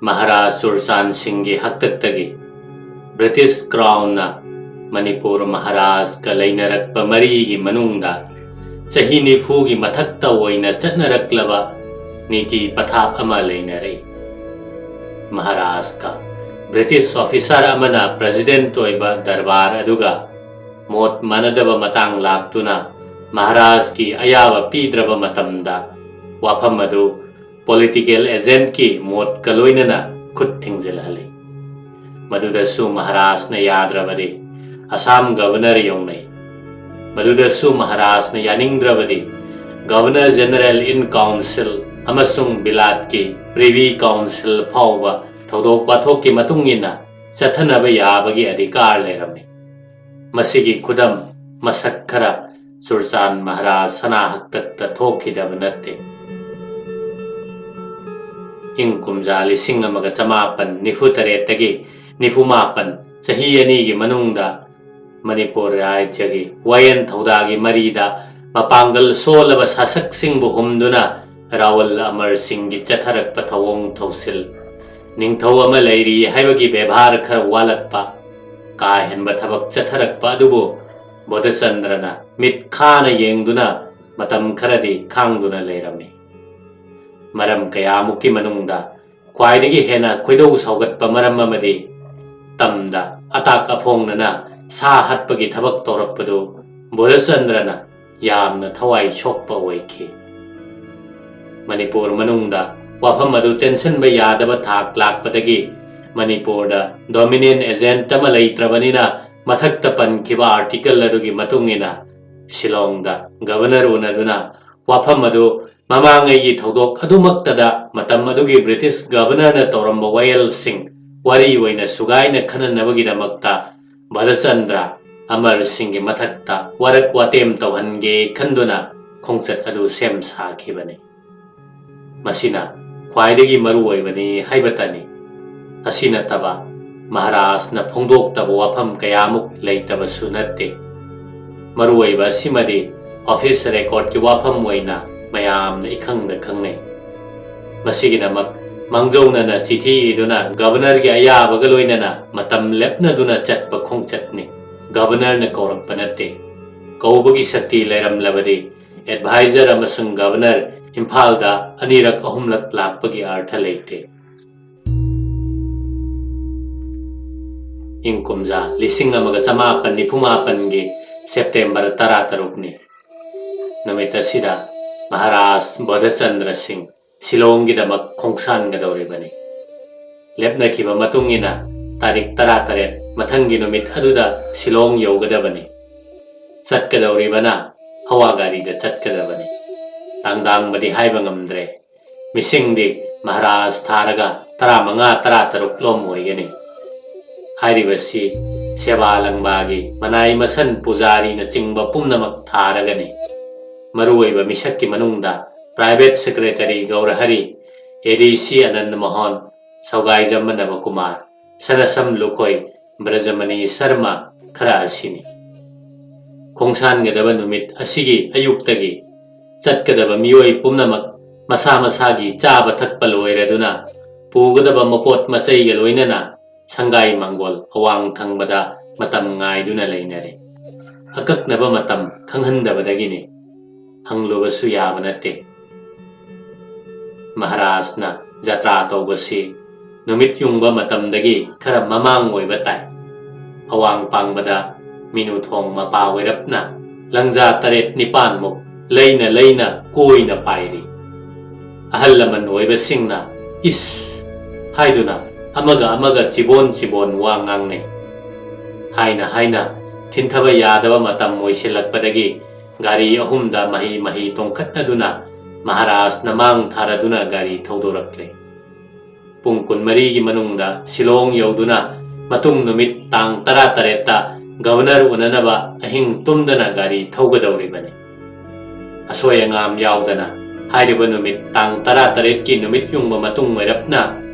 महाराज सुरसान सिंह की हक्तक्तगी British crown Manipur महाराज का लेनरक्प मरी की मनुंगदा चही निफू की मथक्ता ओइना चटनरक्लबा नीति पथाप अमा लेनरे महाराज का ब्रिटिश ऑफिसर अमना प्रेसिडेंट ओइबा दरबार अदुगा मोत मनदब मतांग लाक्तुना महाराज की अयावा पीद्रब मतमदा वाफम अदु पॉलिटिकल एजेंट की मोत कलोइनना खुद थिंगजिलहले मदुदसु महाराज ने याद्रबदे असम गवर्नर यौनै मदुदसु महाराज ने यानिंग्द्रबदे गवर्नर जनरल इन काउंसिल अमसुंग बिलात के प्रिवी काउंसिल फाउबा थौदोक वाथोक की मतुंगिना चथनब याबगी अधिकार लेरमे मसिगी खुदम मसक खरा सुरसान महाराज सना हक्तक थोखिदब नत्ते इंग कुमजा लिसिंग अमगा चमापन निफु तरेतगी निफु मापन चही अनीगी मनुंगदा मणिपुर राज्य की वयन थौदागी मरीदा मपांगल सोलब शासक सिंह हुमदुना रावल अमर सिंह की चथरक पथवोंग थौसिल निंगथौ अमा लैरी हाइबगी व्यवहार खर वालकपा का हेनब थबक चथरकपा अदुबो बोधचंद्रना मित खाना येंगदुना मतम खरदी खांगदुना लेरमे मरम कयामुकी मनुंगदा ख्वाइदगी हेना खोइदौ सौगतपा मरम अमदी तमदा अताक अफोंगनना सा हत्पगी थबक तौरपदो बोधचंद्रना यामना थवाई सोकपा ओइखि मणिपुर मनुंगदा वाफम अदु टेंशन बे यादब थाक लाकपदगी मणिपुर दा डोमिनेंट एजेंट तमा लैत्रबनिना मथक्त पनखिबा आर्टिकल अदुगी मतुंगिना शिलोंग दा गवर्नर उनदुना वाफम अदु ममांगई थौदोक अदुमक्तदा मतम अदुगी ब्रिटिश गवर्नर न तौरम वयल सिंह वरी वैना सुगाइना खननबगिदमक्ता भरचंद्र अमर सिंह की मथक्ता वरक वातेम तौहनगे खंदुना खोंचत अदु सेम साखिबने मसिना ख्वाइदगी मरु ओइबनी हाइबतनी असिना तबा महाराज न फोंदोक्तब वाफम कयामुक लैतबसु नत्ते मरु ओइबा सिमदि ऑफिस रिकॉर्ड की वाफम ओइना मयाम न इखंग खंगने मसिगिदमक मंगजौनना चिठी इदुना गवर्नर की अयाबग लोइनना मतम लेपनदुना चटप खोंचतनी गवर्नर न कौरकप नत्ते कौबगी शक्ति लेरमलबदि एडवाइजर अमसुंग गवर्नर इम्फाल दा अनिरक अहुमलक लाकपगी अर्थ लेते इंग कुमजा लिसिंग अमगा चमापन निफुमापन गे सेप्टेम्बर 13 नुमित असिदा महाराज बोधचंद्र सिंह शिलोंग की दमक खोंसान गदौरिबने लेपनखिबा मतुंगिना तारीख 13 मथंगी नुमित अदुदा शिलोंग यौगदबने चटकदौरिबना हवा गारीदा चटकदबने तांगदांगबदि हाइबा ngamdre मिसिंगदि महाराज थारगा 15-13 लोम ओइगने हाइरिबसि सेवा लंगबागी मनाई मसन पुजारी न चिंगबा पुमनमक थारगने मरुओइबा मिसक्की मनुंगदा private secretary Gaurhari ADC Anand Mohan सौगाई जमनब Kumar Sanasam लुकोई ब्रजमणि Sharma खरा असिनी खोंसान गदब नुमित असिगी अयुक्तगी चटकदब मियोई पुमनमक मसा मसागी चाब थक्प लोइरदुना पुगदब मपोत मचैग लोइनना संगाई मंगोल अवांग थंगबदा मतम गाइदुना लेनरे अकक्नब मतम खंगहंदबदगिनी हंगलुबसु याब नत्ते महाराज ना जत्रा तौबसी नुमित युंगबा मतमदगी खरा ममांग ओइबा ताई अवांग पांगबदा मिनुथोंग मपा ओइरपना लंजा 3-4 मुक लैना लैना कोइना पाइरी अहल लमन ओइबसिंगना इस हाइदुना अमगा अमगा चिबोन चिबोन वा ngangne हाइना हाइना थिनथबा यादबा मतम ओइसिलकपदगी गारी अहुमदा मही मही तोंखतनदुना महाराज नमांग थारदुना गारी थौदोरक्ले पुंग 14 की मनुंगदा शिलोंग यौदुना मतुंग नुमित तांग 13 गवर्नर उननबा अहिंग तुमदना गारी थौगदौरिबने असोय अंगाम यावदना हाइरिबा नुमित तांग 13 की नुमित युंगबा मतुंग मैरपना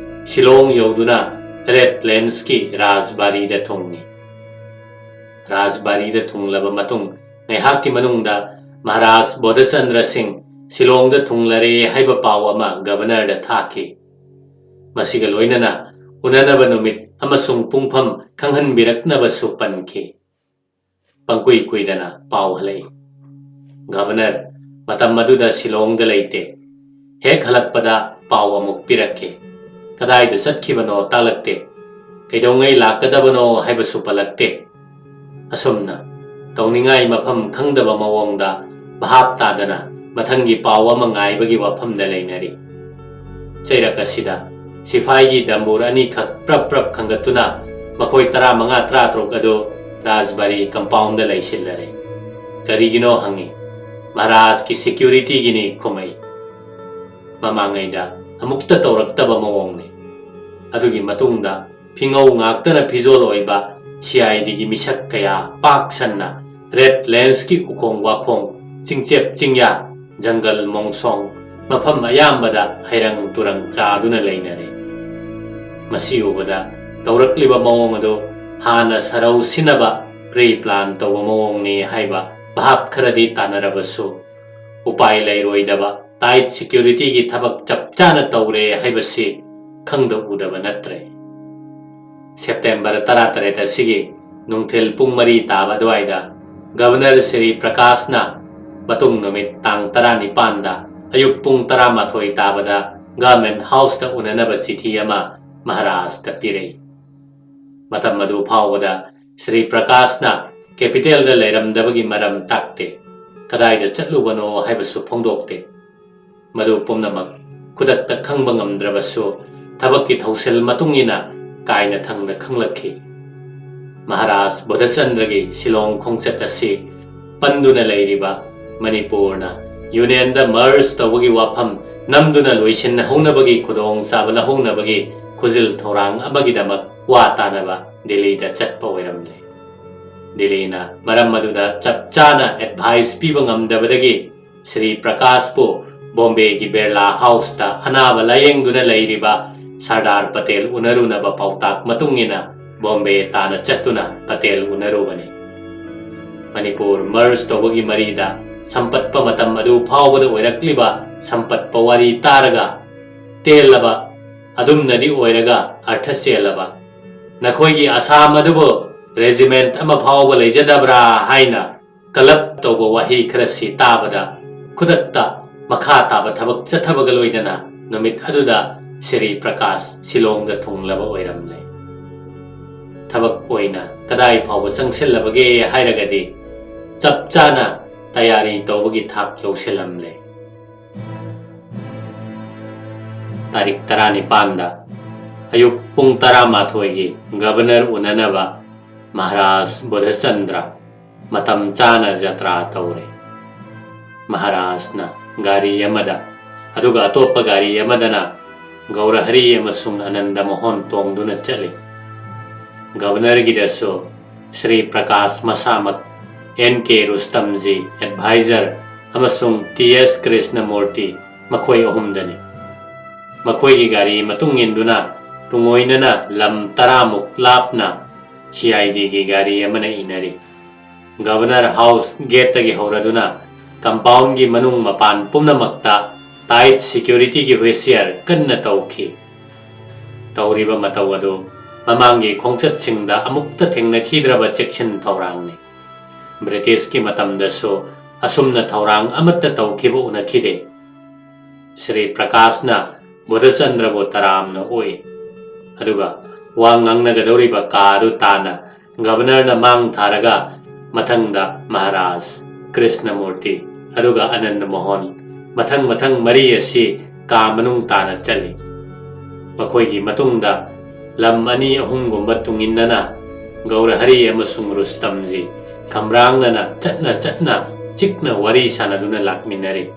शिलोंग यौदुना रेड प्लेन्स की राजबारी दा थोंगनी राजबारी दा थुंगलबा मतुंग नेहाक की मनुंगदा महाराज बोधचंद्र सिंह शिलोंग दा थुंगलरे हाइबा पाव अमा गवर्नर दा थाके ꯃꯁꯤꯒ ꯂꯣꯏꯅꯅ ꯎꯅꯅꯕ ꯅꯨꯃꯤꯠ ꯑꯃꯁꯨꯡ ꯄꯨꯡꯐꯝ ꯈꯪꯍꯟꯕꯤꯔꯛꯅꯕꯁꯨ ꯄꯟꯈꯤ꯫ ꯄꯪꯀꯨꯏ ꯀꯨꯏꯗꯅ ꯄꯥꯎ ꯍꯜꯂꯛꯏ꯫ ꯒꯚꯔꯅꯔ ꯃꯇꯝ ꯑꯗꯨꯗ ꯁꯤꯂꯣꯡꯗ ꯂꯩꯇꯦ꯫ ꯍꯦꯛ ꯍꯜꯂꯛꯄꯗ ꯄꯥꯎ ꯑꯃꯨꯛ ꯄꯤꯔꯛꯈꯤ꯫ ꯀꯗꯥꯏꯗ ꯆꯠꯈꯤꯕꯅꯣ ꯇꯥꯛꯂꯛꯇꯦ꯫ ꯀꯩꯗꯧꯉꯩ ꯂꯥꯛꯀꯗꯕꯅꯣ ꯍꯥꯏꯕꯁꯨ ꯄꯜꯂꯛꯇꯦ꯫ ꯑꯁꯨꯝꯅ ꯇꯧꯅꯤꯡꯉꯥꯏ ꯃꯐꯝ ꯈꯪꯗꯕ ꯃꯑꯣꯡꯗ ꯚꯥꯞ ꯇꯥꯗꯅ ꯃꯊꯪꯒꯤ ꯄꯥꯎ ꯑꯃ ꯉꯥꯏꯕꯒꯤ ꯋꯥꯐꯝꯗ ꯂꯩꯅꯔꯤ꯫ ꯆꯩꯔꯛ ꯑꯁꯤꯗ ꯁꯤꯐꯥꯏꯒꯤ ꯗꯝꯕꯨꯔ ꯑꯅꯤꯈꯛ ꯄ꯭ꯔꯞ ꯄ꯭ꯔꯞ ꯈꯪꯒꯠꯇꯨꯅ ꯃꯈꯣꯏ 15-16 ꯑꯗꯨ ꯔꯥꯖꯕꯥꯔꯤ ꯀꯝꯄꯥꯎꯟꯗ ꯂꯩꯁꯤꯜꯂꯔꯦ꯫ ꯀꯔꯤꯒꯤꯅꯣ ꯍꯪꯉꯤ꯫ ꯃꯍꯥꯔꯥꯖꯀꯤ ꯁꯦꯀ꯭ꯌꯨꯔꯤꯇꯤꯒꯤꯅꯤ ꯈꯨꯝꯃꯩ꯫ ꯃꯃꯥꯡꯉꯩꯗ ꯑꯃꯨꯛꯇ ꯇꯧꯔꯛꯇꯕ ꯃꯑꯣꯡꯅꯤ꯫ ꯑꯗꯨꯒꯤ ꯃꯇꯨꯡꯗ ꯐꯤꯉꯧ ꯉꯥꯛꯇꯅ ꯐꯤꯖꯣꯜ ꯑꯣꯏꯕ CIDꯒꯤ ꯃꯤꯁꯛ ꯀꯌꯥ ꯄꯥꯛ ꯁꯟꯅ ꯔꯦꯗ ꯂꯦꯟꯁꯀꯤ ꯎꯈꯣꯡ ꯋꯥꯈꯣꯡ, ꯆꯤꯡꯆꯦꯞ ꯆꯤꯡꯌꯥ, ꯖꯪꯒꯜ ꯃꯣꯡꯁꯣꯡ ꯃꯐꯝ ꯑꯌꯥꯝꯕꯗ ꯍꯩꯔꯪ ꯇꯨꯔꯪ ꯆꯥꯗꯨꯅ ꯂꯩꯅꯔꯦ꯫ ꯃꯁꯤ ꯎꯕꯗ ꯇꯧꯔꯛꯂꯤꯕ ꯃꯑꯣꯡ ꯑꯗꯨ ꯍꯥꯟꯅ ꯁꯔꯧ ꯁꯤꯟꯅꯕ ꯄ꯭ꯔꯤ ꯄ꯭ꯂꯥꯟ ꯇꯧꯕ ꯃꯑꯣꯡꯅꯤ ꯍꯥꯏꯕ ꯚꯥꯞ ꯈꯔꯗꯤ ꯇꯥꯅꯔꯕꯁꯨ ꯎꯄꯥꯏ ꯂꯩꯔꯣꯏꯗꯕ ꯇꯥꯏꯠ ꯁꯦꯀ꯭ꯌꯨꯔꯤꯇꯤꯒꯤ ꯊꯕꯛ ꯆꯞ ꯆꯥꯅ ꯇꯧꯔꯦ ꯍꯥꯏꯕꯁꯤ ꯈꯪꯗ ꯎꯗꯕ ꯅꯠꯇ꯭ꯔꯦ꯫ ꯁꯦꯞꯇꯦꯝꯕꯔ 18 ꯑꯁꯤꯒꯤ ꯅꯨꯡꯊꯤꯜ ꯄꯨꯡ 4 ꯇꯥꯕ ꯑꯗꯨꯋꯥꯏꯗ ꯒꯚꯔꯅꯔ ꯁ꯭ꯔꯤ ꯄ꯭ꯔꯀꯥꯁꯅ ꯃꯇꯨꯡ ꯅꯨꯃꯤꯠ ꯇꯥꯡ 19ꯗ ꯑꯌꯨꯛ ꯄꯨꯡ 11 ꯇꯥꯕꯗ ꯒꯚꯔꯟꯃꯦꯟꯠ ꯍꯥꯎꯁꯇ ꯎꯅꯅꯕ ꯆꯤꯊꯤ ꯑꯃ ꯃꯍꯥꯔꯥꯖꯇ ꯄꯤꯔꯛꯏ꯫ ꯃꯇꯝ ꯑꯗꯨ ꯐꯥꯎꯕꯗ ꯁ꯭ꯔꯤ ꯄ꯭ꯔꯀꯥꯁꯅ ꯀꯦꯄꯤꯇꯦꯜꯗ ꯂꯩꯔꯝꯗꯕꯒꯤ ꯃꯔꯝ ꯇꯥꯛꯇꯦ꯫ ꯀꯗꯥꯏꯗ ꯆꯠꯂꯨꯕꯅꯣ ꯍꯥꯏꯕꯁꯨ ꯐꯣꯡꯗꯣꯛꯇꯦ꯫ ꯃꯗꯨ ꯄꯨꯝꯅꯃꯛ ꯈꯨꯗꯛꯇ ꯈꯪꯕ ꯉꯝꯗ꯭ꯔꯕꯁꯨ ꯊꯕꯛꯀꯤ ꯊꯧꯁꯤꯜ ꯃꯇꯨꯡ ꯏꯟꯅ ꯀꯥꯏꯅ ꯊꯪꯅ ꯈꯪꯂꯛꯈꯤ꯫ ꯃꯍꯥꯔꯥꯖ ꯕꯣꯙꯆꯟꯗ꯭ꯔꯒꯤ ꯁꯤꯂꯣꯡ ꯈꯣꯡꯆꯠ ꯑꯁꯤ ꯄꯟꯗꯨꯅ ꯂꯩꯔꯤꯕ ꯃꯅꯤꯄꯨꯔꯅ ꯌꯨꯅꯤꯌꯟꯗ ꯃꯔꯖ ꯇꯧꯕꯒꯤ ꯋꯥꯐꯝ ꯅꯝꯗꯨꯅ ꯂꯣꯏꯁꯤꯟꯍꯧꯅꯕꯒꯤ ꯈꯨꯗꯣꯡꯆꯥꯕ ꯂꯧꯍꯧꯅꯕꯒꯤ ꯈꯨꯖꯤꯜ ꯊꯧꯔꯥꯡ ꯑꯃꯒꯤꯗꯃꯛ ꯋꯥ ꯇꯥꯅꯕ ꯗꯤꯜꯂꯤꯗ ꯆꯠꯄ ꯑꯣꯏꯔꯝꯂꯦ꯫ ꯗꯤꯜꯂꯤꯅ ꯃꯔꯝ ꯑꯗꯨꯗ ꯆꯞ ꯆꯥꯅ ꯑꯦꯗꯚꯥꯏꯁ ꯄꯤꯕ ꯉꯝꯗꯕꯗꯒꯤ ꯁ꯭ꯔꯤ ꯄ꯭ꯔꯀꯥꯁꯄꯨ ꯕꯣꯝꯕꯦꯒꯤ ꯕꯤꯔꯂꯥ ꯍꯥꯎꯁꯇ ꯑꯅꯥꯕ ꯂꯥꯌꯦꯡꯗꯨꯅ ꯂꯩꯔꯤꯕ ꯁꯔꯗꯥꯔ ꯄꯇꯦꯜ ꯎꯅꯔꯨꯅꯕ ꯄꯥꯎꯇꯥꯛ ꯃꯇꯨꯡ ꯏꯟꯅ ꯕꯣꯝꯕꯦ ꯇꯥꯅ ꯆꯠꯇꯨꯅ ꯄꯇꯦꯜ ꯎꯅꯔꯨꯕꯅꯤ꯫ ꯃꯅꯤꯄꯨꯔ ꯃꯔꯖ ꯇꯧꯕꯒꯤ ꯃꯔꯤꯗ ꯁꯝꯄꯠꯄ ꯃꯇꯝ ꯑꯗꯨ ꯐꯥꯎꯕꯗ ꯑꯣꯏꯔꯛꯂꯤꯕ ꯁꯝꯄꯠꯄ ꯋꯥꯔꯤ ꯇꯥꯔꯒ ꯇꯦꯜꯂꯕ ꯑꯗꯨꯝꯅꯗꯤ ꯑꯣꯏꯔꯒ ꯑꯔꯊ ꯆꯦꯜꯂꯕ ꯅꯈꯣꯏꯒꯤ ꯑꯁꯥꯝ ꯑꯗꯨꯕꯨ ꯔꯦꯖꯤꯃꯦꯟꯠ ꯑꯃ ꯐꯥꯎꯕ ꯂꯩꯖꯗꯕ꯭ꯔꯥ ꯍꯥꯏꯅ ꯀꯂꯞ ꯇꯧꯕ ꯋꯥꯍꯩ ꯈꯔꯁꯤ ꯇꯥꯕꯗ ꯈꯨꯗꯛꯇ ꯃꯈꯥ ꯇꯥꯕ ꯊꯕꯛ ꯆꯠꯊꯕꯒ ꯂꯣꯏꯅꯅ ꯅꯨꯃꯤꯠ ꯑꯗꯨꯗ ꯁ꯭ꯔꯤ ꯄ꯭ꯔꯀꯥꯁ ꯁꯤꯂꯣꯡꯗ ꯊꯨꯡꯂꯕ ꯑꯣꯏꯔꯝꯂꯦ꯫ ꯊꯕꯛ ꯑꯣꯏꯅ ꯀꯗꯥꯏ ꯐꯥꯎꯕ ꯆꯪꯁꯤꯜꯂꯕꯒꯦ ꯍꯥꯏꯔꯒꯗꯤ ꯆꯞ ꯆꯥꯅ ꯇꯌꯥꯔꯤ ꯇꯧꯕꯒꯤ ꯊꯥꯛ ꯌꯧꯁꯤꯜꯂꯝꯂꯦ꯫ ꯇꯥꯔꯤꯛ 19ꯗ ꯑꯌꯨꯛ ꯄꯨꯡ 11ꯒꯤ ꯒꯚꯔꯅꯔ ꯎꯅꯅꯕ ꯃꯍꯥꯔꯥꯖ ꯕꯣꯙꯆꯟꯗ꯭ꯔ ꯃꯇꯝ ꯆꯥꯅ ꯖꯇ꯭ꯔꯥ ꯇꯧꯔꯦ꯫ ꯃꯍꯥꯔꯥꯖꯅ ꯒꯥꯔꯤ ꯑꯃꯗ ꯑꯗꯨꯒ ꯑꯇꯣꯞꯄ ꯒꯥꯔꯤ ꯑꯃꯗꯅ ꯒꯧꯔꯍꯔꯤ ꯑꯃꯁꯨꯡ ꯑꯅꯟꯗ ꯃꯣꯍꯟ ꯇꯣꯡꯗꯨꯅ ꯆꯠꯂꯤ꯫ ꯒꯚꯔꯅꯔꯒꯤꯗꯁꯨ ꯁ꯭ꯔꯤ ꯄ꯭ꯔꯀꯥꯁ ꯃꯁꯥꯃꯛ, N.K. ꯔꯨꯁꯇꯝꯖꯤ ꯑꯦꯗꯚꯥꯏꯖꯔ ꯑꯃꯁꯨꯡ T.S. ꯀ꯭ꯔꯤꯁꯅꯃꯨꯔꯇꯤ ꯃꯈꯣꯏ ꯑꯍꯨꯝꯗꯅꯤ꯫ ꯃꯈꯣꯏꯒꯤ ꯒꯥꯔꯤ ꯃꯇꯨꯡ ꯏꯟꯗꯨꯅ ꯇꯨꯡꯑꯣꯏꯅꯅ ꯂꯝ 10ꯃꯨꯛ ꯂꯥꯞꯅ CIDꯒꯤ ꯒꯥꯔꯤ ꯑꯃꯅ ꯏꯟꯅꯔꯤ꯫ ꯒꯚꯔꯅꯔ ꯍꯥꯎꯁ ꯒꯦꯠꯇꯒꯤ ꯍꯧꯔꯗꯨꯅ ꯀꯝꯄꯥꯎꯟꯒꯤ ꯃꯅꯨꯡ ꯃꯄꯥꯟ ꯄꯨꯝꯅꯃꯛꯇ ꯇꯥꯏꯠ ꯁꯦꯀ꯭ꯌꯨꯔꯤꯇꯤꯒꯤ ꯍꯨꯏꯁꯤꯌꯔ ꯀꯟꯅ ꯇꯧꯈꯤ꯫ ꯇꯧꯔꯤꯕ ꯃꯇꯧ ꯑꯗꯨ ꯃꯃꯥꯡꯒꯤ ꯈꯣꯡꯆꯠꯁꯤꯡꯗ ꯑꯃꯨꯛꯇ ꯊꯦꯡꯅꯈꯤꯗ꯭ꯔꯕ ꯆꯦꯛꯁꯤꯟ ꯊꯧꯔꯥꯡꯅꯤ꯫ ꯕ꯭ꯔꯤꯇꯤꯁꯀꯤ ꯃꯇꯝꯗꯁꯨ ꯑꯁꯨꯝꯅ ꯊꯧꯔꯥꯡ ꯑꯃꯠꯇ ꯇꯧꯈꯤꯕ ꯎꯅꯈꯤꯗꯦ꯫ ꯁ꯭ꯔꯤ ꯄ꯭ꯔꯀꯥꯁꯅ ꯕꯣꯙꯆꯟꯗ꯭ꯔꯕꯨ ꯇꯔꯥꯝꯅ ꯑꯣꯛꯏ꯫ ꯑꯗꯨꯒ ꯋꯥ ꯉꯥꯡꯅꯒꯗꯧꯔꯤꯕ ꯀꯥ ꯑꯗꯨ ꯇꯥꯅ ꯒꯚꯔꯅꯔꯅ ꯃꯥꯡ ꯊꯥꯔꯒ ꯃꯊꯪꯗ ꯃꯍꯥꯔꯥꯖ, ꯀ꯭ꯔꯤꯁꯅꯃꯨꯔꯇꯤ ꯑꯗꯨꯒ ꯑꯅꯟꯗ ꯃꯣꯍꯟ ꯃꯊꯪ ꯃꯔꯤ ꯑꯁꯤ ꯀꯥ ꯃꯅꯨꯡ ꯇꯥꯅ ꯆꯠꯂꯤ꯫ ꯃꯈꯣꯏꯒꯤ ꯃꯇꯨꯡꯗ ꯂꯝ 2-3 ꯇꯨꯡꯏꯟꯅꯅ ꯒꯧꯔꯍꯔꯤ ꯑꯃꯁꯨꯡ ꯔꯨꯁꯇꯝꯖꯤ ꯈꯝꯔꯥꯡꯅꯅ ꯆꯠꯅ ꯆꯤꯛꯅ ꯋꯥꯔꯤ ꯁꯥꯅꯗꯨꯅ ꯂꯥꯛꯃꯤꯟꯅꯔꯤ꯫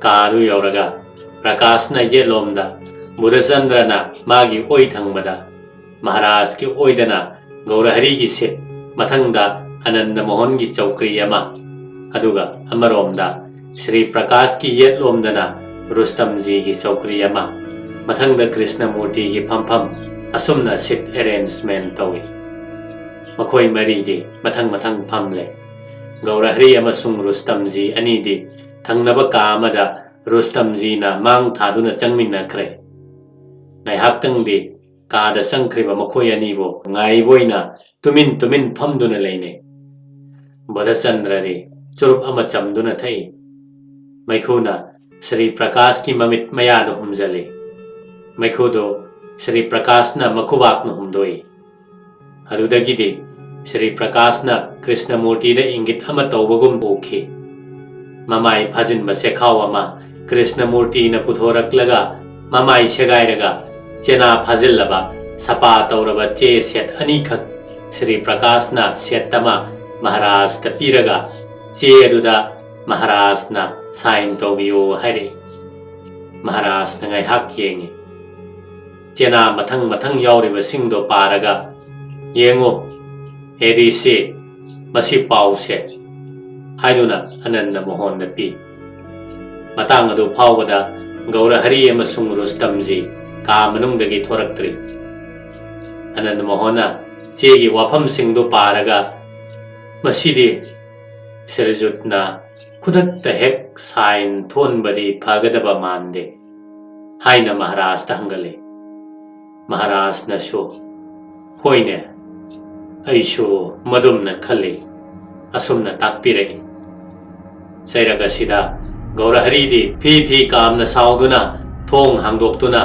ꯀꯥ ꯑꯗꯨ ꯌꯧꯔꯒ ꯄ꯭ꯔꯀꯥꯁꯅ ꯌꯦꯠꯂꯣꯝꯗ, ꯕꯣꯙꯆꯟꯗ꯭ꯔꯅ ꯃꯥꯒꯤ ꯑꯣꯏ ꯊꯪꯕꯗ, ꯃꯍꯥꯔꯥꯖꯀꯤ ꯑꯣꯏꯗꯅ ꯒꯧꯔꯍꯔꯤꯒꯤ ꯁꯤꯠ, ꯃꯊꯪꯗ ꯑꯅꯟꯗ ꯃꯣꯍꯟꯒꯤ ꯆꯧꯀ꯭ꯔꯤ ꯑꯃ, ꯑꯗꯨꯒ ꯑꯃꯔꯣꯝꯗ ꯁ꯭ꯔꯤ ꯄ꯭ꯔꯀꯥꯁꯀꯤ ꯌꯦꯠꯂꯣꯝꯗꯅ ꯔꯨꯁꯇꯝꯖꯤꯒꯤ ꯆꯧꯀ꯭ꯔꯤ ꯑꯃ, ꯃꯊꯪꯗ ꯀ꯭ꯔꯤꯁꯅꯃꯨꯔꯇꯤꯒꯤ ꯐꯝꯐꯝ, ꯑꯁꯨꯝꯅ ꯁꯤꯠ ꯑꯦꯔꯦꯟꯖꯃꯦꯟꯠ ꯇꯧꯏ꯫ ꯃꯈꯣꯏ ꯃꯔꯤꯗꯤ ꯃꯊꯪ ꯐꯝꯂꯦ꯫ ꯒꯧꯔꯍꯔꯤ ꯑꯃꯁꯨꯡ ꯔꯨꯁꯇꯝꯖꯤ ꯑꯅꯤꯗꯤ ꯊꯪꯅꯕ ꯀꯥ ꯑꯃꯗ ꯔꯨꯁꯇꯝꯖꯤꯅ ꯃꯥꯡ ꯊꯥꯗꯨꯅ ꯆꯪꯃꯤꯟꯅꯈ꯭ꯔꯦ꯫ ngaihaktangdi kaada sangkhriba makhoi anibo ngaiboina tumin tumin phamduna leine Bodhachandra di churup ama chamduna thai maikhuna Sri Prakash ki mamit mayado humjale maikhudo Sri Prakash na makubak na humdoi adudagidi Sri Prakash na Krishna Murti da ingit ama tawbagum okhi mamai phajin masekhaw ama Krishna Murti na puthoraklaga mamai segairaga chena phajillaba sapa tawraba che set ani khak Sri Prakash na set tama Maharaj ta piraga che aduda Maharaj na sign tawbiyo haire Maharaj na ngai hak yengi chena mathang mathang yauriba singdo paraga yengo edisi masi pause haiduna Ananda Mohan na pi matang adu phawada Gaurahari amasung Rustamji ka manungdagi thoraktri Ananda Mohana chegi wafam singdo paraga masidi Sirjutna khudakta hek sign thonbadi phagadaba mande haina Maharaj ta hangale Maharaj na sho hoine aisho madumna khale asumna takpire sairaga sida Gaurahari di phi kamna sauduna thong hangdoktuna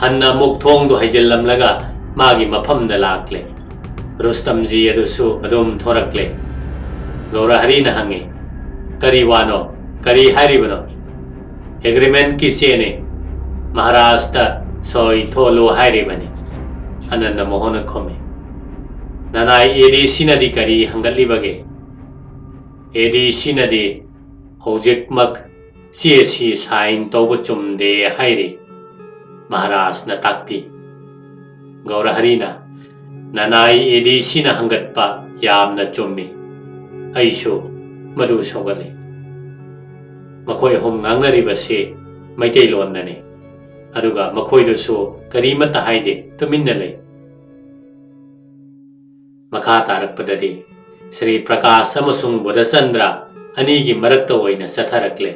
hanna muk thong do haijellamlaga magi maphamda lakle Rustamji adusu adum thorakle Gaurahari na hange kari wano kari haribano agreement ki chene Maharaj ta soi tholo haribani Ananda Mohana khome nanai ADC nadi kari hangalibage ADC nadi hojik mak CSC sign tawba chumde hairi Maharaj na takpi Gaurahari na nanai ADC na hangatpa yamna chummi aisho madu sogale makhoi hom ngangnaribase maitei lonnani aduga makhoidusu karimata haide tuminna lei makha tarakpadadi Sri Prakash amasung Bodhachandra anigi marakta oina satharakle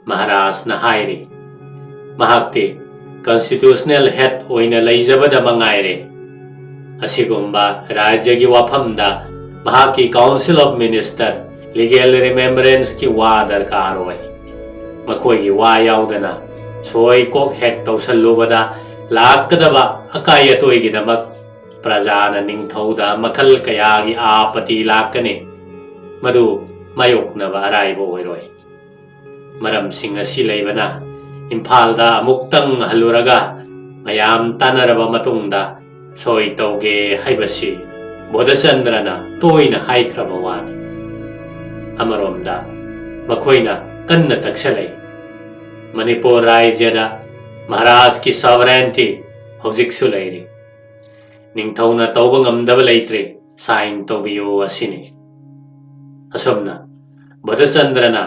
Maharaj na hairi mahakte constitutional head oina leijabada mangaire asigumba rajyagi wafamda mahaki Council of Minister legal remembrance ki wa darkar oi makhoi gi wa yaudana soi kok hek tawsallubada lakadaba akayatoi gi damak prajana ningthauda makhal kaya gi apati lakane madu mayokna ba araibo oiroi maram sing asi leibana Imphalda amuktang haluraga mayam tanaraba matungda soi tawge haibasi Bodhachandra na toina haikraba wani amaromda makhoina kanna taksalai Manipur Rajyada Maharaj ki sovereignty hojiksu leiri ningthauna tawba ngamdaba leitre sign tawbiyo asini asomna Bodhachandra na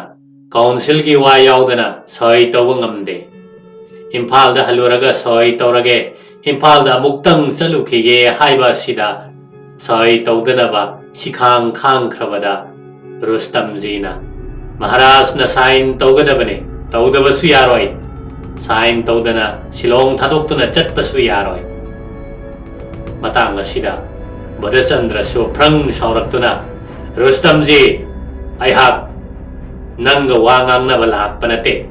council ki wa yaudana soi tawba ngamde Imphalda haluraga soi tawrage Imphalda amuktang chalukhige haiba sida soi tawdanaba sikhang khang khrabada Rustamji na Maharaj na sign tawgadabane tawdabasu yaroi sign tawdana Shillong thadoktuna chatpasu yaroi matang asida Bodhachandra su prang sauraktuna Rustamji aihak nanga wangang na balak panate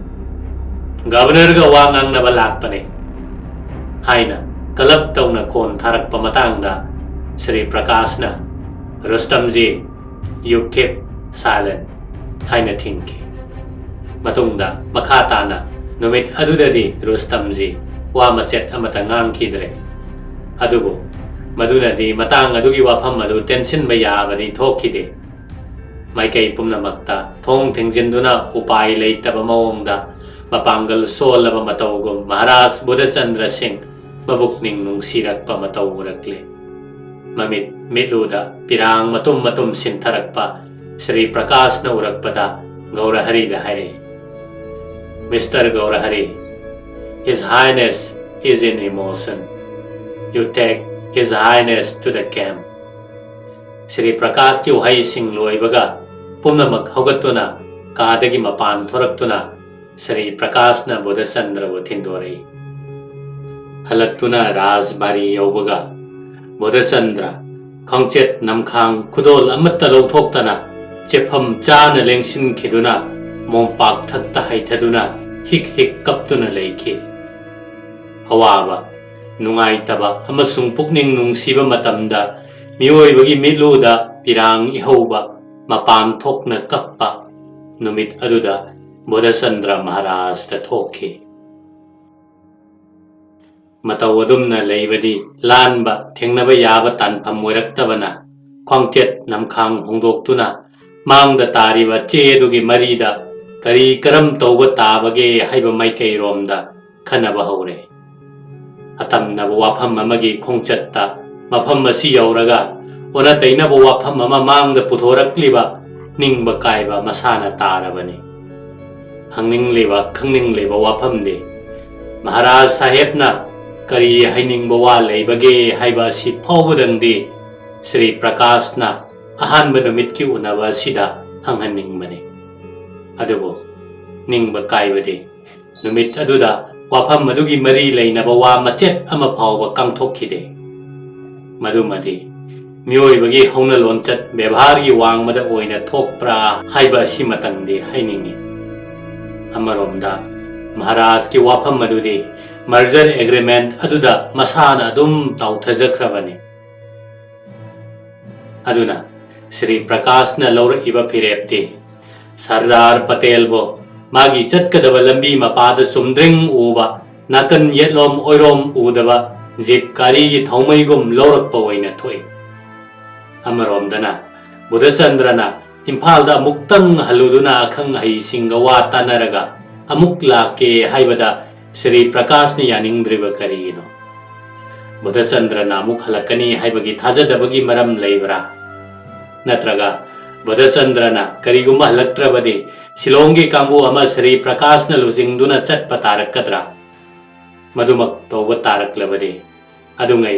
governor ga wangang na balak pane haina kalap tawna kon tharak pamatang da Sri Prakash na Rustamji you keep silent haina thinki matungda makhata na numit adudadi Rustamji wa maset amata ngangkhidre adugo madunadi matang adugi wafam adu tension mayabadi thokhide maikei pumnamakta thong thengjinduna upai leitaba mawongda mapangal solaba matawgum Maharaj Bodhachandra Singh mabukning nungsirakpa matawurakle mamit mitluda pirang matum sintharakpa Sri Prakash na urakpada Gaurahari da haire Mr. Gaurahari His Highness is in emotion you take His Highness to the camp Sri Prakash ki uhai sing loibaga punamak hogatuna kaadagi mapan thoraktuna Sri Prakash na Bodhachandra bu thindorei हलक्तुना Rajbari यौबगा Bodhchandra खंगचेत नमखांग खुदोल अमत्ता लौथोक्तना चेफम चाना लेंसिनखिदुना मोमपाक थक्ता हाइथदुना हिक हिक कप्तुना लेखि अवाबा नुंगाइतबा अमसुंग पुकनिंग नुंगसिबा मतमदा मियोइबगी मिलुदा पिरांग इहौबा मपान थोकना kappa नुमित अदुदा Bodhchandra महाराज ता थोखि मतौ अदुमना लेइबदी लानबा थेंगनबा याबा तानफम ओइरक्तबना ख्वांगचेत नमखांग होंदोक्तुना मांगदा तारिबा चेदुगी मरीदा करी करम तौबा ताबगे हाइबा माइकैरोमदा खनबा हौरे अतमनबा वाफम अमगी खोंगचत्ता मफम असी यौरगा ओना तैनबा वाफम अमा मांगदा पुथोरक्लिबा निंगबा कायबा मसाना तारबने हंगनिंगलिबा खंगनिंगलिबा वाफमदे महाराज साहेबना करी हाइनिंगबा वा लेबगे हाइबा असि फाउबदंगदि श्री प्रकाशना अहानबा नुमितकी उनबा सिदा हंगहनिंगबने अदुबो निंगबा कायबदे नुमित अदुदा वाफम अदुगी मरी लेनबा वा मचेत अमा फाउबा कांगथोखिदे मदुमदि मियोइबगी हौना लोनचत व्यवहारगी वांगमदा ओइना थोकप्रा हाइबा असि मतंगदे हाइनिंगी अमरोमदा महाराज की वाफम अदुदि मर्जर एग्रीमेंट अदुदा मसाना अदुम ताउथजख्रबने अदुना श्री प्रकाश न लौरइबा फिरेप्ते सरदार पटेल बो मागी चटकदबा लंबी मपाद चुमद्रिंग उबा नाकन येलोम ओइरोम उदबा जीप कारी की थौमैगुम लौरक्पा ओइना थोइ अमरोमदना बुधचंद्रना इम्फालदा मुक्तंग हलुदुना अखंग हईसिंगा वा तानरगा अमुक लाके हाइबदा श्री प्रकाश ने यानिंग्द्रिब करीनो बुधचंद्रना अमुक हलकनी हाइबगी थाजदबगी मरम लेबरा नत्रगा बुधचंद्रना करीगुमा हलक्त्रबदे शिलोंगी कांबू अमा श्री प्रकाश न लुजिंगदुना चटपा तारक्कद्रा मधुमक तौब तारक्लबदे अदुंगै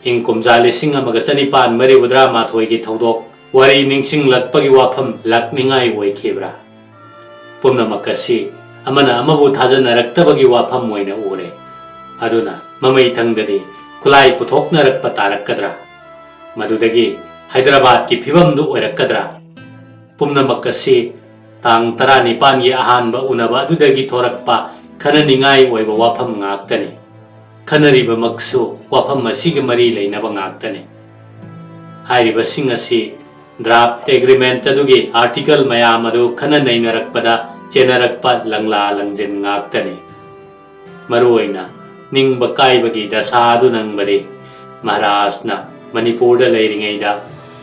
इंग कुमजा लिसिंग अमगा चनिपान मरिबुद्रा माथोइगी थौदोक वारी निंगसिंग लक्पगी वाफम लक्निंगाई ओइखेब्रा पुमनमकसी अमना अमबु थाजनरक्तबगी वाफम ओइना उरे अदुना ममै थंगददि खुलाई पुथोकनरक्पा तारक्कद्रा मदुदगी हैदराबाद की फिवमदु ओइरक्कद्रा पुमनमकसी तांग 19 गी अहानबा उनबा अदुदगी थोरक्पा खननिंगाई ओइबा वाफम ngaktani खनरिबा मक्सु वाफम असिगे मरी लेनबा ngaktani हाइरिबा सिंग असि ड्राफ्ट एग्रीमेंट अदुगी आर्टिकल मयाम अदु खन नैनरक्पदा चेनरक्पा लंगला लंजिन ngaktani मरुओइना निंगबा काइबगी दशा अदु नंगबदे महाराजना मणिपुरदा लेरिङैदा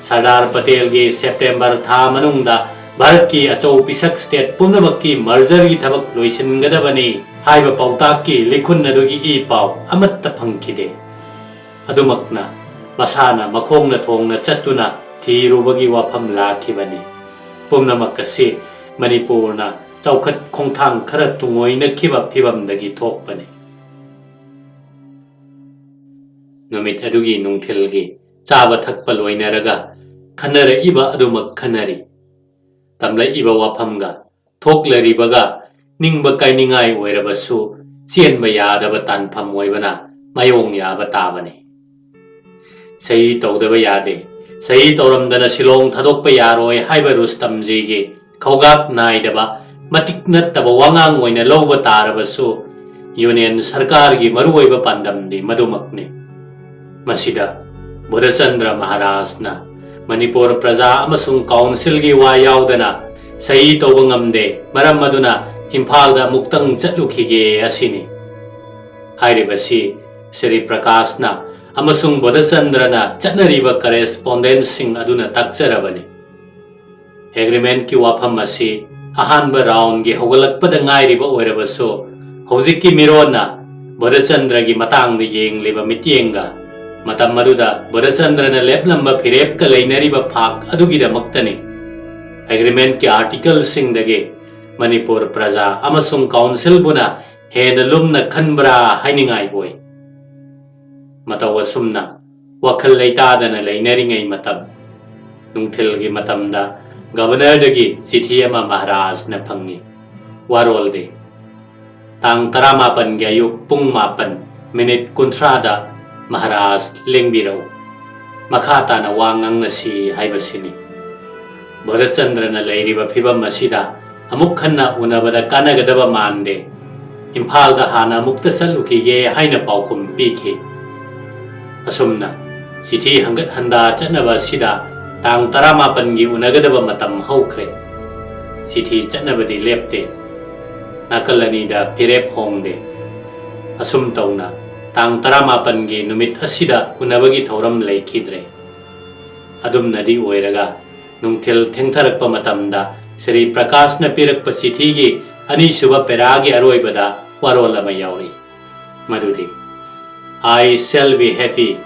सरदार पटेल की सेप्टेम्बर था मनुंगदा भारत की अचौ पिसक स्टेट पुनमक्की मर्जर की थबक लोइसनगदबनी हाइबा पाउताक की लिखुन अदुगी ई पाउ अमत्ता फंखिदे अदुमकना मसाना मखोंगना थोंगना चत्तुना थीरुबगी वाफम लाखिबनी पुनमक्कसी मणिपुरना चौखत खोंथांग खरा तुंगोइना खिबा फिबमदगी थोकपने नुमित अदुगी नुंगथिलगी चाबा थकपा लोइनरगा खनरइबा अदुमक खनरी तमलइबा वाफमगा थोकलरिबगा निंगबा काइनिंगाई ओइरबसु चेनबा यादबा तानफम ओइबना मायोंग याबा ताबने सही तौदबा यादे सही तौरमदना शिलोंग थादोकपा यारोय हाइबा रुस्तमजीगी खौगाक नाइदबा मतिक नत्तबा वांगांग ओइना लौबा तारबसु यूनियन सरकार की मरुओइबा पांदमदि मदुमकने मसिदा बुधचंद्र महाराजना मणिपुर प्रजा अमसुंग काउंसिल की वा याउदना सही तौबा ngamde मरम अदुना इम्फालदा मुक्तंग चटलुखिगे असिनी हाइरिबसी श्री प्रकाशना अमसुंग बुधचंद्रना चटनरिबा करेस्पोंडेंस सिंग अदुना ताकचरबने एग्रीमेंट की वाफम असी अहानबा राउंड की हौगलक्पदा ngairiba ओइरबसु हौजिककी मिरोना बुधचंद्र की मतंगद येंगलिबा मितियेंगा मतम मरुदा बुधचंद्रना लेपलंबा फिरेपका लेनरिबा फाक अदुगिदमक्तने एग्रीमेंट की आर्टिकल सिंगदगे मणिपुर प्रजा अमसुंग काउंसिल बुना हेन लुमना खनब्रा हाइनिंगाई बोय मतव असुमना वखल लेतादना लेनरिङै मतम नुंगथिलगी मतमदा गवर्नर दगी चिठी अमा महाराज न फंगी वारोल दे तांग 19 गी अयुक पुंग 9 मिनिट कुंथ्रादा महाराज लेंबिरौ मखा ताना वा ngangnasi haibasini Bodhachandra leiriba phibam asida amuk khanna unabada kanagadaba mande Imphalda hana mukta salukige haina paukum piki asumna sithi hangat handa chanaba sida tang 18 gi unagadaba matam haukhre sithi chanabadi lepte nakalani da pirep hongde asum tauna tang 18 gi numit asida unabagi thoram leikidre adum nadi oiraga nungthil thengtharakpa matamda Sri Prakash na pirakpa sithi gi ani suba peragi aroibada warol ama yauri madudi I shall be happy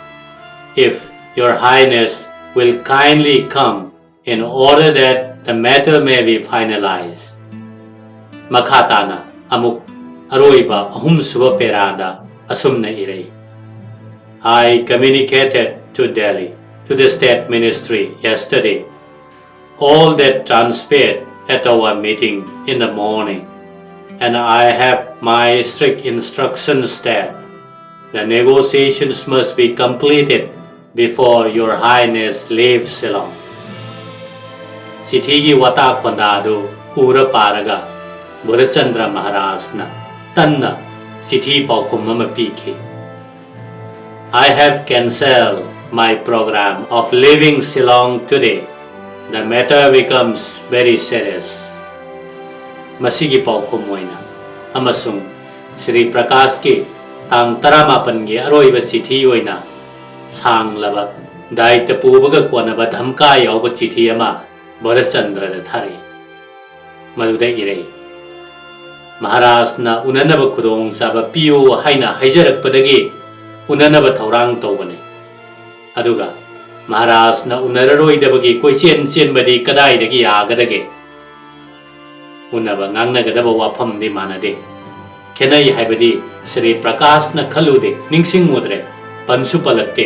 if your highness will kindly come in order that the matter may be finalized makhatana amuk aroiba ahum suba perada asumna irei I communicated to Delhi to the state ministry yesterday all that transpired at our meeting in the morning and I have my strict instructions that the negotiations must be completed before your highness leaves Ceylon. Sithigi wata khondadu ura paraga Bodhachandra Maharaj na tanna sithi paukhum ama pikhi. I have cancelled my program of leaving Ceylon today. The matter becomes very serious. Masigi paukhum moina amasung Sri Prakash ki tang 18 gi aroiba sithi oina sanglaba daita pubaga konaba dhamka yauba chithi ama Bodhachandra da thari maduda irei Maharaj na unanaba khudong saba piyo haina haijarakpadagi unanaba thaurang tawbane aduga Maharaj na unararoidabagi koisen chenbadi kadaidagi yagadage unaba ngangnagadaba wafam di manade khenai haibadi Sri Prakash na khalude ningsing mudre pansu palakte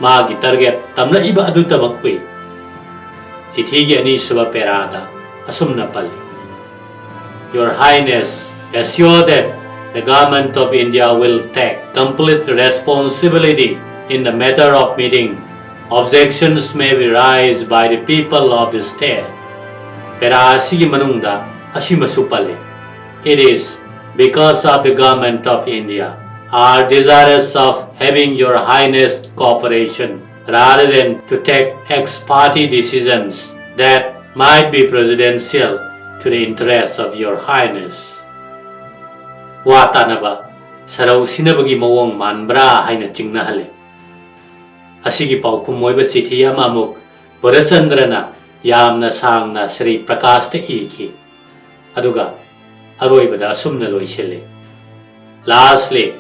magi target tamla iba adu tamakui Sithigi ani suba perada asumna pali Your Highness assure that the government of India will take complete responsibility in the matter of meeting objections may be raised by the people of the state pera asigi manungda asimasu pali It is because of the government of India are desirous of having your highness cooperation rather than to take ex-party decisions that might be prejudicial to the interests of your highness. Watanaba sarau sinabagi mawong manbra haina chingnahale. Asigi paukhum moiba sithi amamuk Bodhachandra na yamna sangna Sri Prakash te iki. Aduga aroibada asumna loisele. Lastly,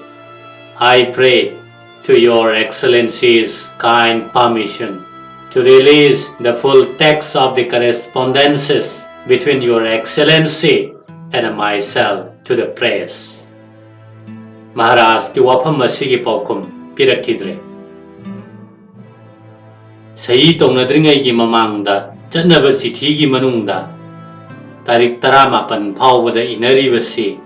I pray to your excellency's kind permission to release the full text of the correspondences between your excellency and myself to the press. Maharaj ki wafam asigi paukhum pirakidre. Sahi tongnadringai gi mamangda chatnaba sithi gi manungda tarik 18 phawbada inaribasi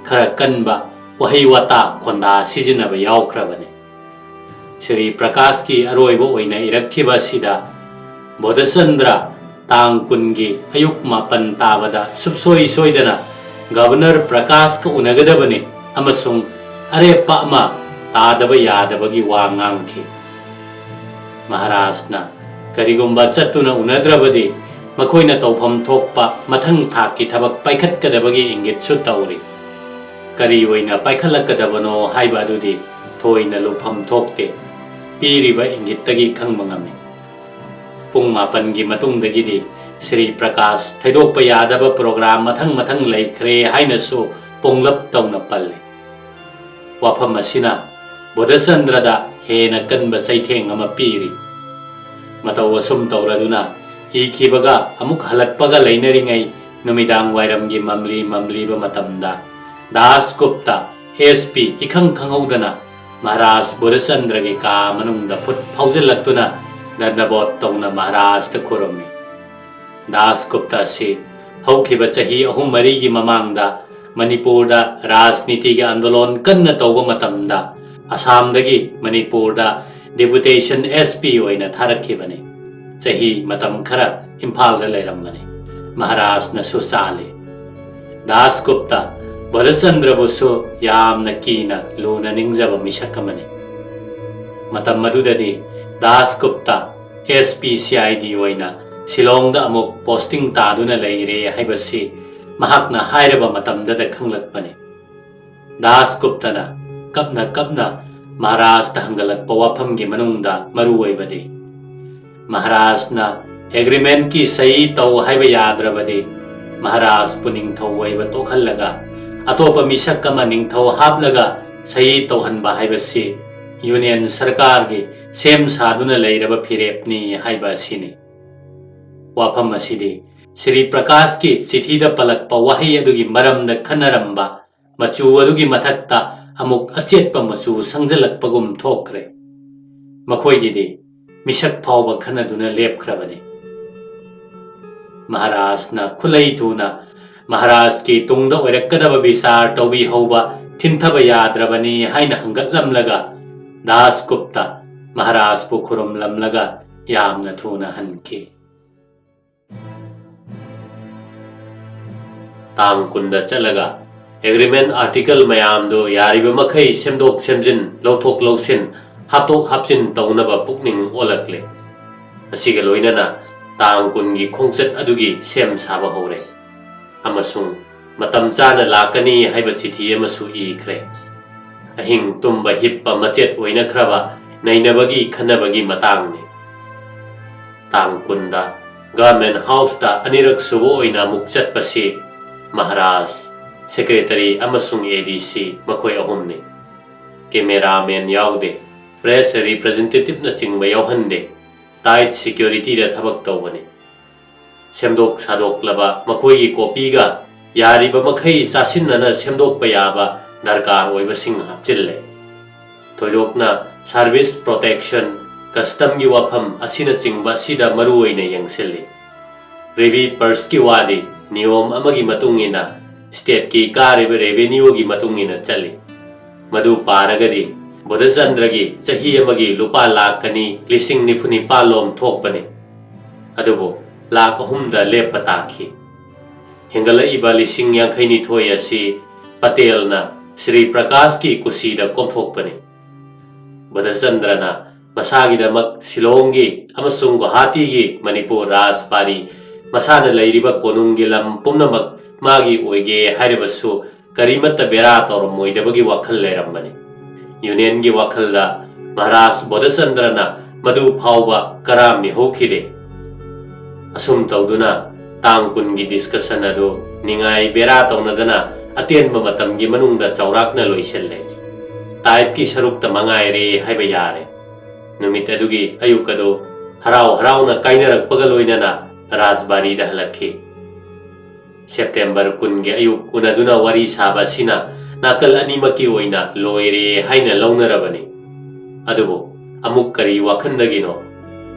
khara kanba wahi wata khonda sijinaba yaukhrabane Sri Prakash ki aroiba oina irakhiba sida Bodhachandra tang kungi ayuk 9 tabada subsoi soidana Governor Prakash ka unagadabane amasung arepa ama tadaba yadabagi wa ngangthi Maharaj na karigumba chattuna unadrabadi makoina tawpham thokpa mathang thakki thabak paikhatkadabagi ingit su tawri kari oina paikhalakadabano haiba adudi thoina lupam thokte piriba ingittagi khangmangame pung 9 gi matungdagidi Sri Prakash thaidokpa yadaba program mathang laikhre haina su ponglap tawna palle wafam asina Bodhachandra da hena kanba saitheng ama piri mataw asum tawraduna ikibaga amuk halakpaga lainaringai numidang wairam gi mamli ba matamda Das Gupta SP ikhang khanghaudana Maharaj Bodhachandra gi ka manungda phut phaujilaktuna dandabot tawna Maharaj ta khurami Das Gupta si haukiba chahi ahum mari gi mamangda मणिपुरदा राजनीति के आंदोलन कन्न तौबा मतमदा असमदगी मणिपुरदा deputation SP ओइना थारखिबने चही मतम खरा इम्फालदा लेरमने महाराज नसु साले दास गुप्ता बलचंद्र बुसु यामना कीना लूना निंगजब मिशकमने मतम मदुददी दास गुप्ता SPCID ओइना शिलोंगदा अमुक पोस्टिंग तादुना लेरे हाइबसी महाकना हाइरबा मतमददा खंगलकपने दास गुप्तना कपना कपना महाराज हंगलकपा वाफमगी मनुंगदा मरु ओइबदे महाराजना एग्रीमेंट की सही तौ हाइबा याद्रबदे महाराज पुनिंगथौ ओइबा तोखलगा अतोप मिशक अमा निंगथौ हापलगा सही तौहनबा हाइबसी यूनियन सरकार के सेम साधुना लेरबा फिरेपनी हाइबा सिने वाफम असिदे श्री प्रकाश की सिथिदा पलकपा वही अदुगी मरमदा खनरंबा मचु अदुगी मथक्ता अमुक अचेतपा मचु संजलकपगुम थोक्रे मखोइगिदे मिशक फावबा खनदुना लेपख्रबने महाराजना खुलई थुना महाराज की तुंगदा ओइरक्कदबा बिसार तौबी हौबा थिनथबा याद्रबनी हाइना हंगतलमलगा दास गुप्ता महाराज पु खुरुमलमलगा यामना थुना हनखी तांग कुंदा चलगा एग्रीमेंट आर्टिकल मयामदो यारिबा मखै सेमदोक सेमजिन लौथोक लौसिन हातोक हापसिन तौनबा पुकनिंग ओलकले असिगा लोइनना तांग कुनगी खोंगचत अदुगी सेम साबा हौरे अमसुंग मतम चाना लाकनी हाइबा चिठी अमसु इख्रे अहिंग तुम्बा हिप्पा मचेत ओइनख्रबा नैनबगी खनबगी मतांगने तांग कुंदा गवर्नमेंट हाउस दा अनिरक सुबो ओइना मुक्चतपसी महाराज सेक्रेटरी अमसुंग एडीसी मखोय अहुमने कैमरामैन याउदे प्रेस रिप्रेजेंटेटिव न चिंगबा यावहंदे टाइट सिक्योरिटी दा थबक तौबने सेमदोक सादोकलबा मखोयगी कॉपीगा यारिबा मखै चासिन्नना सेमदोकपा याबा दरकार ओइबसिंग हापचिल्ले थोइदोकना सर्विस प्रोटेक्शन कस्टम की वाफम असिना चिंगबा सिदा मरु ओइना यंगसिल्ले रेवी पर्स की वादी नियम अमगी मतुंगिना स्टेट की कारिबा रेवेन्यू की मतुंगिना चले मधु पारगदी बुधचंद्रगी चही अमगी लुपा लाख कनी लिसिंग निफुनी पालोम थोकपने अदुबो लाख अहुमदा लेप्पा ताखी हिंगलइबा लिसिंग यांखैनी थोय असि पटेलना श्री प्रकाश की कुसीदा कोमथोकपने बुधचंद्रना मसागिदमक शिलोंगी अमसुंग गुवाहाटीगी मणिपुर राजपारी मसाना लैरिबा कोनुंगी लम पुमनमक मागी ओइगे हाइरबसु करीमत्ता बेरा तौरमोइदबगी वाखल लेरमबने यूनियन की वाखलदा महाराज बुधचंद्रना मधु फावबा करामनि होखिदे असुम तौदुना तांग कुनगी डिस्कशन अदो निंगाई बेरा तौनदना अतेनबा मतमगी मनुंगदा चौराकना लोइसेल्ले टाइप की सरुकता मंगाइरे हाइबा यारे नुमित अदुगी अयुकदो हराव हरावना काइनरकपगा लोइनना राजबारीदा हलक्खी सेप्टेम्बर कुनगे अयुक उनदुना वरी साबासिना नाकल अनिमकी ओइना लोइरे हाइना लौनरबने अदुबो अमुक करी वाखंदगिनो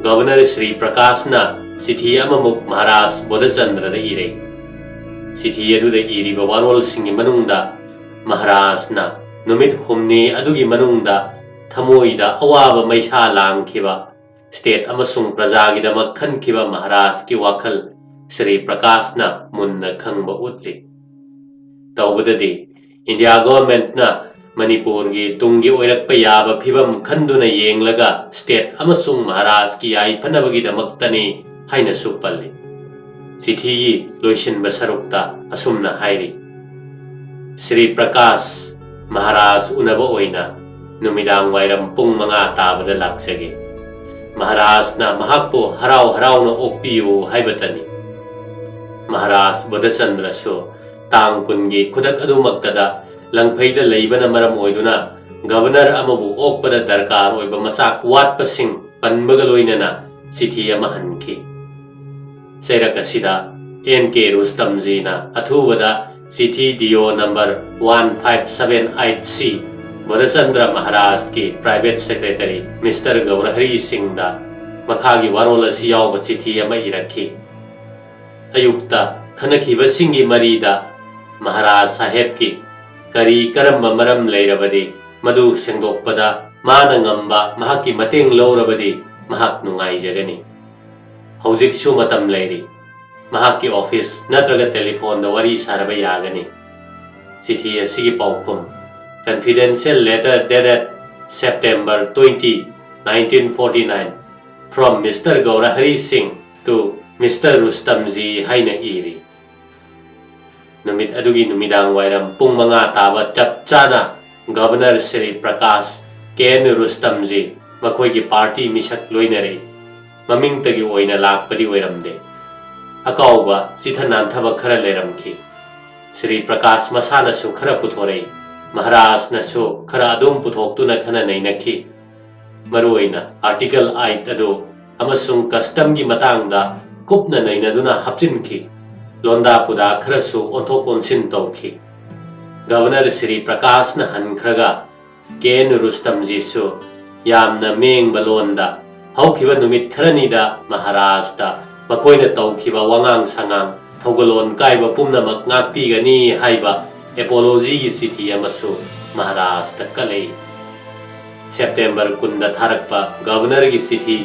गवर्नर श्री प्रकाशना चिठी अममुक महाराज बुधचंद्रदा इरे चिठी अदुदा इरिबा वारोल सिंगी मनुंगदा महाराजना नुमित हुमने अदुगी मनुंगदा थमोइदा अवाबा मैसा लांगखिबा स्टेट अमसुंग प्रजागिदमक खनखिबा महाराज की वाखल श्री प्रकाशना मुन्ना खंगबा उतली तौबददी इंडिया गवर्नमेंटना मणिपुर की तुंगी ओइरक्पा याबा फिबम खंदुना येंगलगा स्टेट अमसुंग महाराज की याइफनबगिदमक्तनी हाइना सुपल्ली चिठी लोइसिनबा सरुक्ता असुमना हाइरी श्री प्रकाश महाराज उनबा ओइना नुमिदांग वाइरम पुंग मंगा ताबदा लाक्सगे महाराजना महाकपो हराव हरावना ओकपियो हाइबतनी महाराज बुधचंद्रसु तांग कुनगी खुदक अदुमक्तदा लंगफैदा लेइबना मरम ओइदुना गवर्नर अमबु ओकपदा दरकार ओइबा मसाक वाटपसिंग पनबगा लोइनना चिठी अमा हनखी सेरक असिदा NK रुस्तमजीना अथुबदा चिठी DO नंबर 1578C बुधचंद्र महाराज के प्राइवेट सेक्रेटरी मिस्टर गौरहरी सिंहदा मखागी वारोल असि यावबा चिठी अमा इरखी अयुक्ता खनखिबसिंगी मरीदा महाराज साहेब की करी करम मरम लेरबदी मधु सेंगदोकपदा माना ngamba mahaki mateng lorabadi mahak nungaijagani hojiksu matam leiri mahaki office natraga telephone da wari saraba yagani chithi asigi paukhum confidential letter dated September 20 1949 from Mr. Gaurahari Singh to Mr. Rustamji haina iri numit adugi numidang wairam pung manga taba chap chana Governor Sri Prakash Ken Rustamji makhoi gi party misak loinare maming tagi oina lakpadi oiramde akauba sithanan thabak khara leramki Sri Prakash masana su khara puthore Maharaj na su khara adum puthoktuna khana nainakhi maruina article 8 adu amasung custom gi matangda kupna nainaduna hapchinki londa puda khara su onthok onsin tawki Governor Sri Prakash na hankhraga Ken Rustamji su yamna meng balonda haukiba numit kharani da Maharaj da makoina tawkiba wangang sangang thogalon kaiba pumnamak ngakpi gani haiba apology gi chithi amasu Maharaj da kalei September kunda tharakpa Governor gi chithi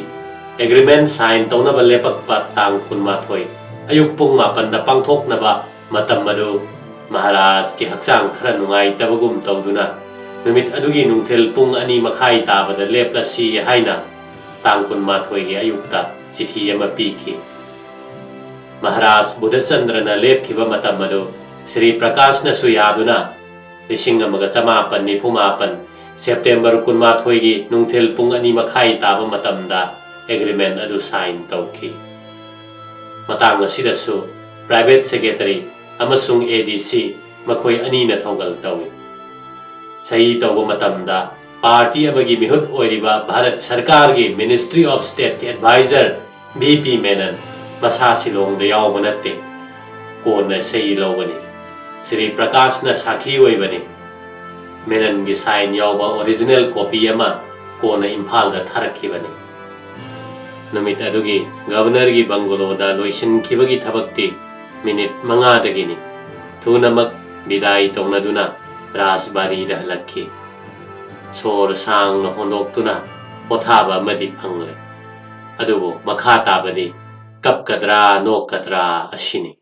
agreement sign tawnaba lepakpa tang kunmathoi ayuk pung mapan da pangthoknaba matam madu Maharaj ki hakchang khara nungai tabagum tawduna numit adugi nungthel pung ani makhai tabada lepla si haina tangkun mathoi gi ayukta chithi ama piki Maharaj Buddhachandra na lepkhiba matam adu Sri Prakash na suyaduna lising amaga chamapan ni phumapan September kunmathoi gi nungthel pung ani makhai taba matamda agreement adu sign tawki matang asida su private secretary amasung ADC makhoi ani na thogal tawi sahi tawba matamda party amagi mihut oiriba Bharat Sarkar gi Ministry of State ki advisor BP Menon masa silong da yaw manatte kona sahi lawani Sri Prakash na sakhi oibani Menon gi sign yawba original copy ama kona Imphal da tharakhibani numit adugi Governor gi bangalo da loisin khibagi thabakti minute manga dagini thunamak bidai tongnaduna Rajbari da halakki sor sang na hondoktuna pothaba madi phangle adubo makha tabadi kap kadra no kadra ashini